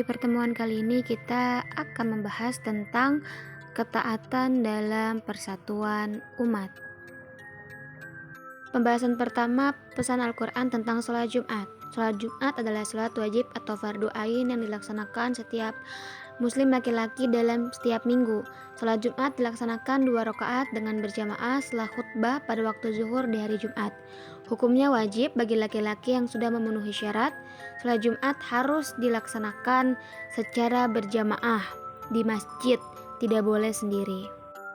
pertemuan kali ini kita akan membahas tentang ketaatan dalam persatuan umat. Pembahasan pertama, pesan Al-Quran tentang sholat Jumat. Sholat Jumat adalah sholat wajib atau fardu ain yang dilaksanakan setiap muslim laki-laki dalam setiap minggu. Sholat Jumat dilaksanakan 2 rakaat dengan berjamaah setelah khutbah pada waktu zuhur di hari Jumat. Hukumnya wajib bagi laki-laki yang sudah memenuhi syarat. Sholat Jumat harus dilaksanakan secara berjamaah di masjid, tidak boleh sendiri.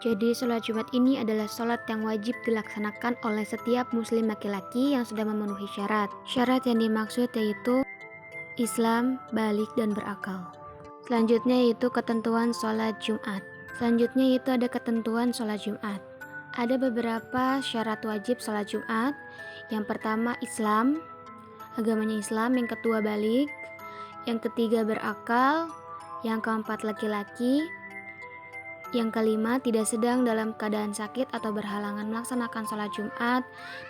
Jadi sholat Jumat ini adalah sholat yang wajib dilaksanakan oleh setiap muslim laki-laki yang sudah memenuhi syarat. Syarat yang dimaksud yaitu Islam, balik, dan berakal. Selanjutnya yaitu ketentuan sholat Jumat. Selanjutnya itu ada ketentuan sholat Jumat. Ada beberapa syarat wajib sholat Jumat. Yang pertama Islam, agamanya Islam. Yang kedua balik. Yang ketiga berakal. Yang keempat laki-laki. Yang kelima tidak sedang dalam keadaan sakit atau berhalangan melaksanakan sholat Jumat.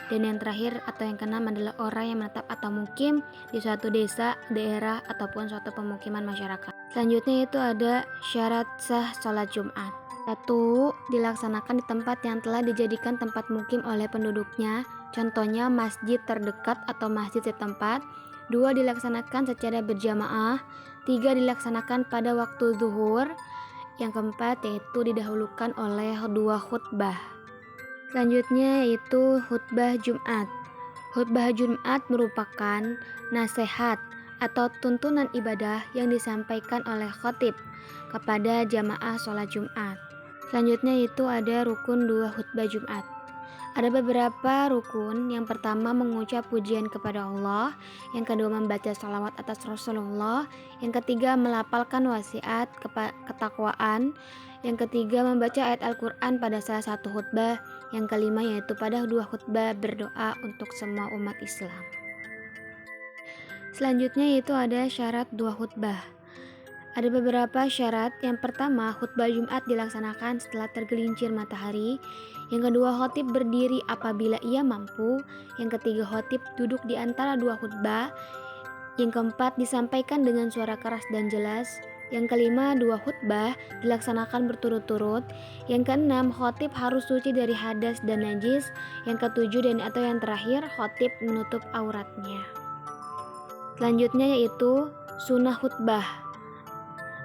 Dan yang terakhir atau yang keenam adalah orang yang menetap atau mukim di suatu desa, daerah, ataupun suatu pemukiman masyarakat. Selanjutnya itu ada syarat sah sholat Jumat. 1. Dilaksanakan di tempat yang telah dijadikan tempat mukim oleh penduduknya, contohnya masjid terdekat atau masjid setempat. 2. Dilaksanakan secara berjamaah. 3. Dilaksanakan pada waktu zuhur. Yang keempat yaitu didahulukan oleh 2 khutbah. Selanjutnya yaitu khutbah Jumat. Khutbah Jumat merupakan nasihat atau tuntunan ibadah yang disampaikan oleh khatib kepada jamaah sholat Jumat. Selanjutnya itu ada rukun 2 khutbah Jumat. Ada beberapa rukun. Yang pertama mengucap pujian kepada Allah. Yang kedua membaca salawat atas Rasulullah. Yang ketiga melapalkan wasiat ketakwaan. Yang ketiga membaca ayat Al-Quran pada salah satu khutbah. Yang kelima yaitu pada 2 khutbah berdoa untuk semua umat Islam. Selanjutnya itu ada syarat 2 khutbah. Ada beberapa syarat. Yang pertama, khutbah Jumat dilaksanakan setelah tergelincir matahari. Yang kedua, khatib berdiri apabila ia mampu. Yang ketiga, khatib duduk di antara 2 khutbah. Yang keempat, disampaikan dengan suara keras dan jelas. Yang kelima, 2 khutbah dilaksanakan berturut-turut. Yang keenam, khatib harus suci dari hadas dan najis. Yang ketujuh dan atau yang terakhir, khatib menutup auratnya. Selanjutnya yaitu sunnah khutbah.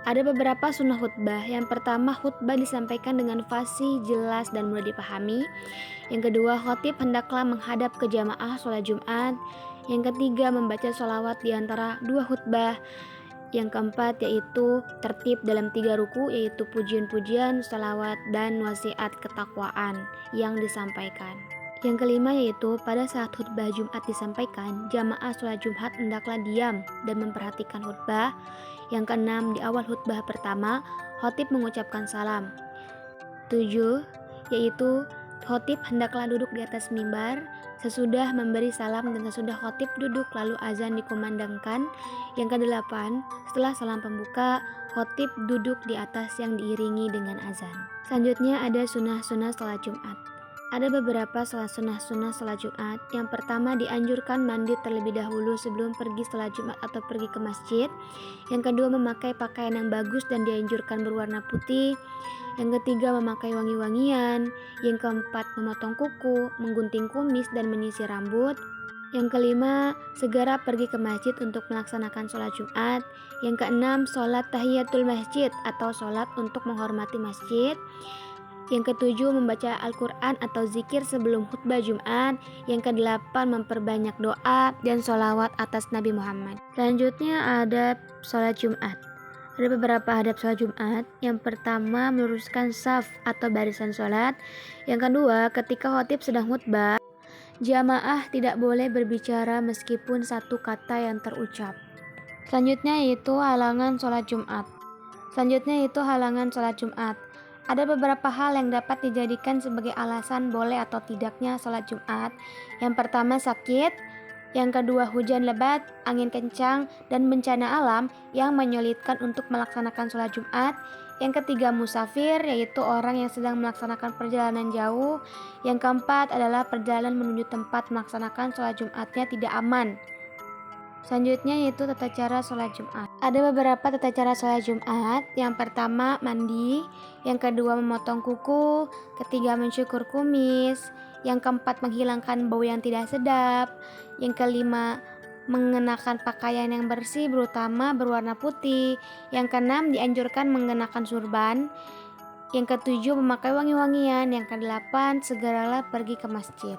Ada beberapa sunnah khutbah. Yang pertama, khutbah disampaikan dengan fasih, jelas, dan mudah dipahami. Yang kedua, khatib hendaklah menghadap ke jamaah sholat Jumat. Yang ketiga, membaca sholawat di antara 2 khutbah. Yang keempat yaitu tertib dalam 3 ruku, yaitu pujian-pujian, sholawat, dan wasiat ketakwaan yang disampaikan. Yang kelima yaitu pada saat khutbah Jumat disampaikan, jamaah sholat Jumat hendaklah diam dan memperhatikan khutbah. Yang keenam, di awal khutbah pertama, khatib mengucapkan salam. 7. Yaitu khatib hendaklah duduk di atas mimbar sesudah memberi salam dan sesudah khatib duduk lalu azan dikumandangkan. Yang ke-8, setelah salam pembuka, khatib duduk di atas yang diiringi dengan azan. Selanjutnya ada sunnah-sunnah sholat Jumat. Ada beberapa sunnah-sunnah sholat Jumat. Yang pertama, dianjurkan mandi terlebih dahulu sebelum pergi sholat Jumat atau pergi ke masjid. Yang kedua, memakai pakaian yang bagus dan dianjurkan berwarna putih. Yang ketiga, memakai wangi-wangian. Yang keempat, memotong kuku, menggunting kumis, dan menyisir rambut. Yang kelima, segera pergi ke masjid untuk melaksanakan sholat Jumat. Yang keenam, sholat tahiyatul masjid atau sholat untuk menghormati masjid. Yang ketujuh, membaca Al-Quran atau zikir sebelum khutbah Jumat. Yang kedelapan, memperbanyak doa dan sholawat atas Nabi Muhammad. Selanjutnya ada sholat Jumat. Ada beberapa adab sholat Jumat. Yang pertama, meluruskan saf atau barisan sholat. Yang kedua, ketika khatib sedang khutbah, jamaah tidak boleh berbicara meskipun satu kata yang terucap. Selanjutnya yaitu halangan sholat Jumat. Ada beberapa hal yang dapat dijadikan sebagai alasan boleh atau tidaknya sholat Jumat. Yang pertama, sakit. Yang kedua, hujan lebat, angin kencang, dan bencana alam yang menyulitkan untuk melaksanakan sholat Jumat. Yang ketiga, musafir, yaitu orang yang sedang melaksanakan perjalanan jauh. Yang keempat adalah perjalanan menuju tempat melaksanakan sholat Jumatnya tidak aman. Selanjutnya yaitu tata cara sholat Jumat. Ada beberapa tata cara sholat Jumat. Yang pertama mandi, yang kedua memotong kuku, ketiga mencukur kumis, yang keempat menghilangkan bau yang tidak sedap, yang kelima mengenakan pakaian yang bersih terutama berwarna putih, yang keenam dianjurkan mengenakan surban, yang ketujuh memakai wangi-wangian, yang kedelapan segeralah pergi ke masjid.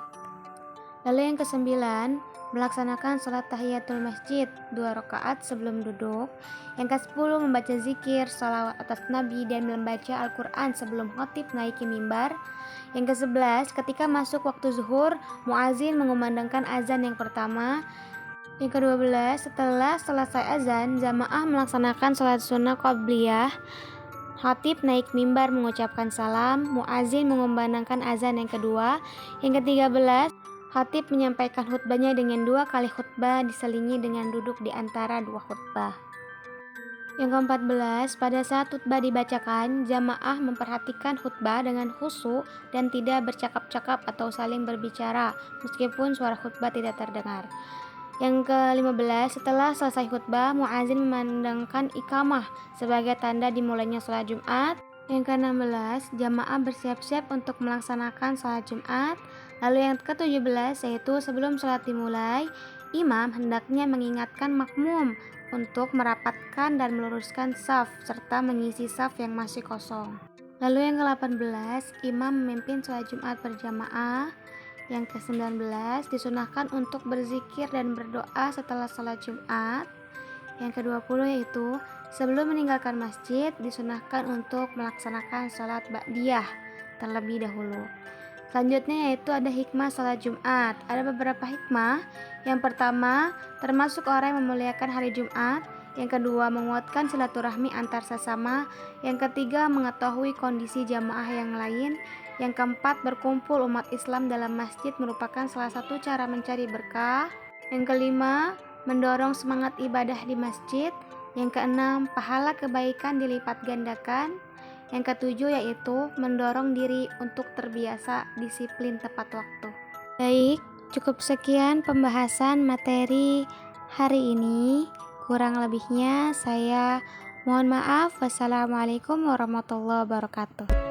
Lalu yang kesembilan, melaksanakan sholat tahiyatul masjid 2 rakaat sebelum duduk. Yang ke-10, membaca zikir, sholawat atas Nabi dan membaca Al-Quran sebelum khatib naiki mimbar. Yang ke-11, ketika masuk waktu zuhur, muazin mengumandangkan azan yang pertama. Yang ke-12, setelah selesai azan, jamaah melaksanakan sholat sunnah qabliyah. Khatib naik mimbar mengucapkan salam, muazin mengumandangkan azan yang kedua. Yang ke-13, khatib menyampaikan khutbahnya dengan 2 kali khutbah diselingi dengan duduk di antara 2 khutbah. Yang ke-14, pada saat khutbah dibacakan, jamaah memperhatikan khutbah dengan khusyuk dan tidak bercakap-cakap atau saling berbicara meskipun suara khutbah tidak terdengar. Yang ke-15, setelah selesai khutbah, muazin memandangkan iqamah sebagai tanda dimulainya sholat Jumat. Yang ke-16, jamaah bersiap-siap untuk melaksanakan sholat Jumat. Lalu yang ke-17, yaitu sebelum sholat dimulai, imam hendaknya mengingatkan makmum untuk merapatkan dan meluruskan shaf serta mengisi shaf yang masih kosong. Lalu yang ke-18, imam memimpin sholat Jumat berjamaah. Yang ke-19, disunahkan untuk berzikir dan berdoa setelah sholat Jumat. Yang ke-20 yaitu sebelum meninggalkan masjid disunahkan untuk melaksanakan sholat ba'diyah terlebih dahulu. Selanjutnya yaitu ada hikmah sholat Jumat. Ada beberapa hikmah. Yang pertama, termasuk orang yang memuliakan hari Jumat. Yang kedua, menguatkan silaturahmi antar sesama. Yang ketiga, mengetahui kondisi jamaah yang lain. Yang keempat, berkumpul umat Islam dalam masjid merupakan salah satu cara mencari berkah. Yang kelima, mendorong semangat ibadah di masjid. Yang keenam, pahala kebaikan dilipat gandakan. Yang ketujuh yaitu mendorong diri untuk terbiasa disiplin tepat waktu. Baik, cukup sekian pembahasan materi hari ini. Kurang lebihnya saya mohon maaf. Wassalamualaikum warahmatullahi wabarakatuh.